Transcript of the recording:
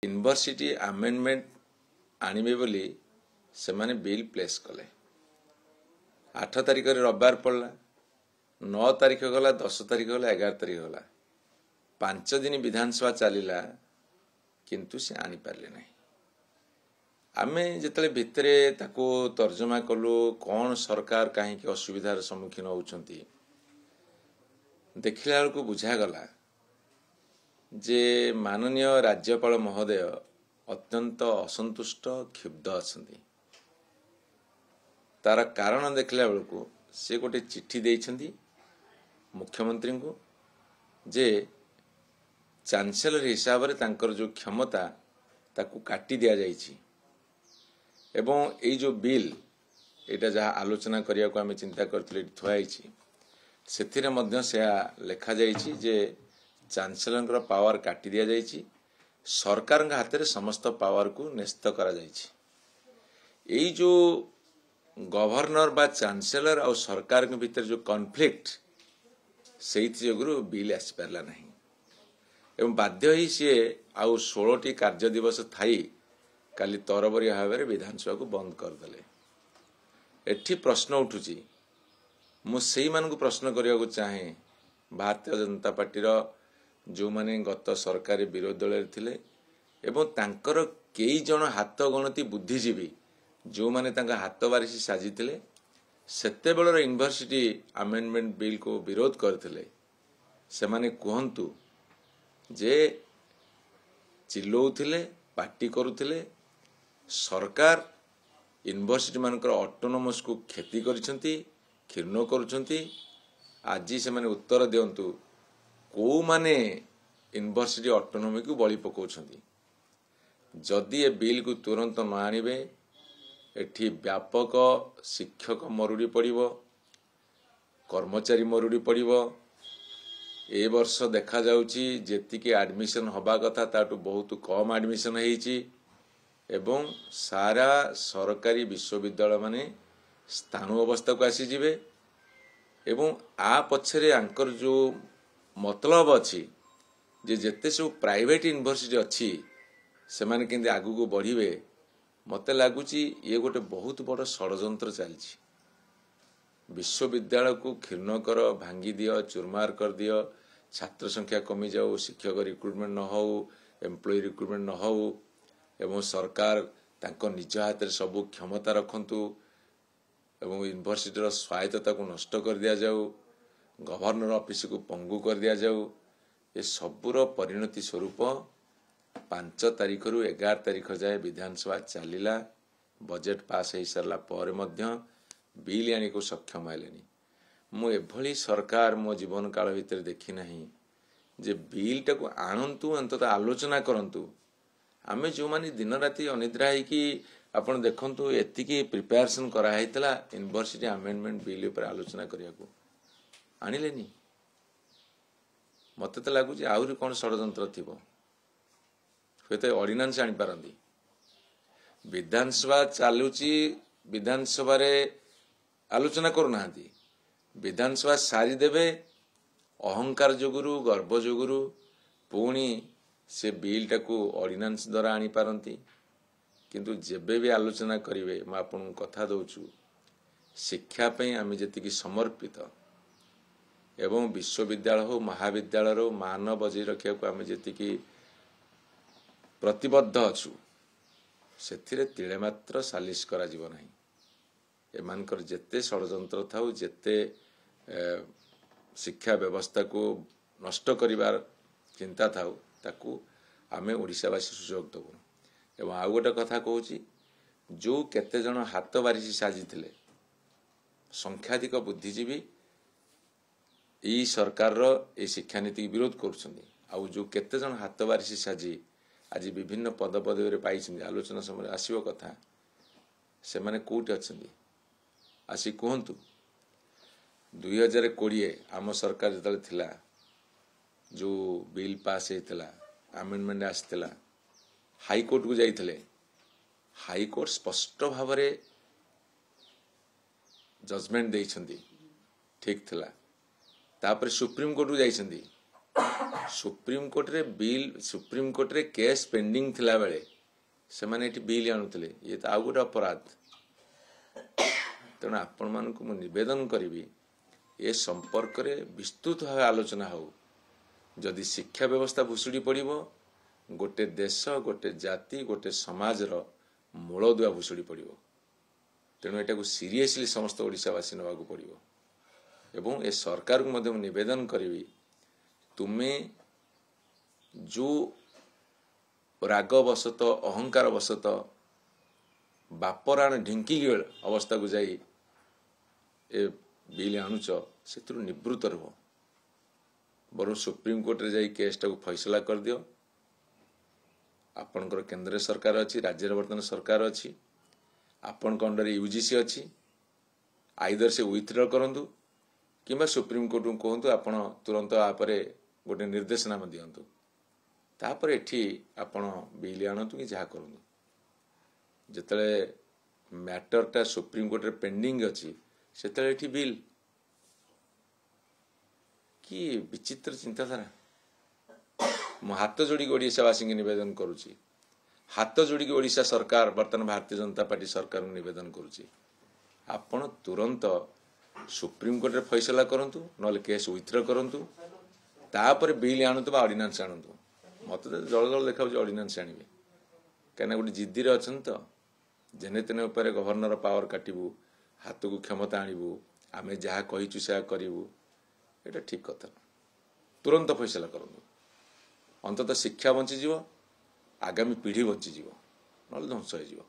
University amendment आनिबे बोली से माने बिल प्लेस कले 8 तारिख रविवार पड़ला 9 तारिख गला 10 तारिख गला 11 तारिख गला 5 दिन विधानसभा चलिला किंतु से आनी पारले नहीं। आमे जितले भितरे ताको तर्जमा कलु कौन सरकार कहीं असुविधार सम्मुखीन होउछंती देखिला बेलू बुझागला जे माननीय राज्यपाल महोदय अत्यंत असंतुष्ट क्षुब्ध अच्छा। तार कारण देखला बेलू से गोटे चिट्ठी देइछंती मुख्यमंत्री को जे चांसेलर हिसाब रे तांकर जो क्षमता ताकू काटी दिया जाइछि एवं ए जो बिल एटा जहाँ आलोचना करिया को आमे चिंता करथिले थुआइछि सेथिरे मध्य से लेखा जाइछि जे चांसेलर पावर काटी दिया जाइछि सरकार हाथ में समस्त पावर को न्यस्त करा जाइछि। एई जो गवर्नर बा चांसेलर और सरकार के भीतर जो कॉन्फ्लिक्ट से जोगु बिल आसी पारला नहीं एवं बाध्य ही सी आउ 16टी कार्य दिवस थाई काली तरबरिया भाव में विधानसभा को बंद करदे। एठी प्रश्न उठुची मु सेई मान को प्रश्न करने को चाहे भारतीय जनता पार्टी जो माने गत सरकारी विरोधी दल थिले एवं तांकर कई जन हाथ गणती बुद्धिजीवी जो माने तांका हाथ बारिशी साजिथिले सेते बेलर यूनिवर्सिटी आमेंडमेंट बिल को विरोध करथिले से माने कहंतु जे चिल्लौथिले पार्टी करुथिले सरकार यूनिवर्सिटी मानकर ऑटोनोमस को क्षति करिसंती क्षीर्ण करुचंती। आज से माने उत्तर दियंतु को माने यूनिवर्सिटी ऑटोनोमी को बलि पकाउछंती। जदि ए बिल को तुरंत न आनिबे एठी व्यापक शिक्षक मरुड़ी पड़िबो कर्मचारी मरुड़ी पड़िबो। ए वर्ष देखा जाउची जेतिके एडमिशन हबा कथा ताटू बहुत कम एडमिशन हेइची एवं सारा सरकारी विश्वविद्यालय माने स्थाणु अवस्था को आसी जिवे एवं आ पछरे आंकर जो मतलब अच्छी जे जेते सब प्राइवेट यूनिवर्सिटी अच्छी से माने केंदे आगु को बढ़िबे मते लागुची ये गोटे बहुत बड़ षडयंत्र चलछि। विश्वविद्यालय को क्षीर्ण कर भांगी दियो चुरमार कर दियो छात्र संख्या कमी जाऊ शिक्षक रिक्रुटमेंट न हो एम्प्लॉय रिक्रुटमेंट न हो एवं सरकार तांको निज हाथ में सबू क्षमता रखंतु एवं यूनिवर्सिटी स्वायत्तता को नष्ट कर दिया जाऊ गवर्नर ऑफिस को पंगु कर दिया जाऊ ये सबूर परिणति स्वरूप 5 तारिख रु 11 तारिख जाए विधानसभा चलिला बजेट पास हो सारा पर बिल आने को सक्षम हेलेनी। मु एभली सरकार मो जीवन काल भितर देखी नहीं जे बिल टाको आणंतु अंतत आलोचना करंतु। आमे जो माने दिन राति अनिद्रा कि आपण देखंतु एतिकी प्रिपरेशन करा हैतला यूनिवर्सिटी अमेंडमेंट बिल ऊपर आलोचना करिया को आनिलेनी। मते तो लागुची आउरी कोन षडयंत्र थिबो हेते ऑर्डिनेंस आनी पारंदी। विधानसभा चालुची विधानसभा रे आलोचना करूना विधानसभा सारी देवे अहंकार जोगुरु गर्व जोगुरु पुणी से बिल टाकू ऑर्डिनेंस द्वारा आनी पारंती किंतु जेबे भी आलोचना करिवे मैं आपन कथा दउछु शिक्षा पे आमे जतिकी समर्पित एवं विश्वविद्यालय हो महाविद्यालय रो मान बजै रखिया को आमे जतिकी प्रतिबद्ध अछु सेथिरे तिळे मात्र सालिस करा जीव नाही। एमानकर जेते षडयंत्र थाउ जेते शिक्षा व्यवस्था को नष्ट करिवार चिंता थाउ ताकू आमे ओडिशावासी सुजोग दबु एवं आउ गोटे कथा कहूची जो केते जन हाथ बारिशी साजिथिले संख्याधिक बुद्धिजीवी ई सरकार रो ए शिक्षा नीति विरोध करुछंदी आउ जो केते जन हाथ बारिशी साजी आज विभिन्न पद पदवी रे पाइछंदी आलोचना समय आसीबो कथा से माने कोठी अछंदी आसी कहंतु 2020 आम सरकार जतले थिला जो बिल पास होता आमेंडमेंट आसला हाईकोर्ट को जाइए हाईकोर्ट स्पष्ट भाव में जजमेंट देइछंदी ठीक थिला तापर सुप्रीम कोर्ट को जाइछंदी सुप्रीमकोर्ट रे केस पेंडिंग थिला बेले से माने एटी बिल आणुथिले ये तो आउ गोटे अपराध। तेणु आपण मानक मु निवेदन करी ए संपर्क रे विस्तृत भाव आलोचना हो। जदि शिक्षा व्यवस्था भुसुड़ी पड़िबो गोटे देश गोटे जाति गोटे समाज रो मूलदुआ भुसुड़ी पड़िबो। तेणु एटा को सीरियसली समस्त ओडिशावासी नवाक पड़िबो। एवं ए सरकार को मध्य निवेदन करी तुमे जो राग बसत अहंकार बसत बापराण ढिंकी अवस्था को जाई ए बिल आणुच से निवृत्त रहो। बर सुप्रीम कोर्ट रे जाई केस टाको फैसला कर दियो। आपनकर केंद्र सरकार अच्छी राज्य बर्तमान सरकार अच्छी आपण अंडर यूजीसी अच्छी आइदर से विथड्र करंतु किंबा सुप्रीम कोर्ट को कहतु आपण तुरंत आपरे गोटे निर्देशनामा दियंतु तापर एठी आपण बिल आणतु कि जहा करंतु। जेतले मैटरटा सुप्रीम कोर्ट रे पेंडिंग अच्छी सेतले एठी बिल कि विचित्र चिंताधारा। मु हाथ जोड़ी ओडिशावासी निवेदन करुच्ची हाथ जोड़ी ओडिशा सरकार बर्तमान भारतीय जनता पार्टी सरकार निवेदन करुच्ची आपण तुरंत सुप्रीम कोर्ट रे फैसला करंतु नले केस विथड्र करंतु तापर बिल आणतु बा ऑर्डिनेंस आणतु। मत जल जल देखा ऑर्डिनेंस आणवे कहीं गोटे जिद्दी अच्छा तो जेने तेने उपर गवर्नर पावर काटबू हाथ को क्षमता आणबू आम जहाँ कहीचु से करूँ ये ठीक कथा। तुरंत फैसला करूँ अंततः शिक्षा बंचीज आगामी पीढ़ी बंचीज ना ध्वंस हो।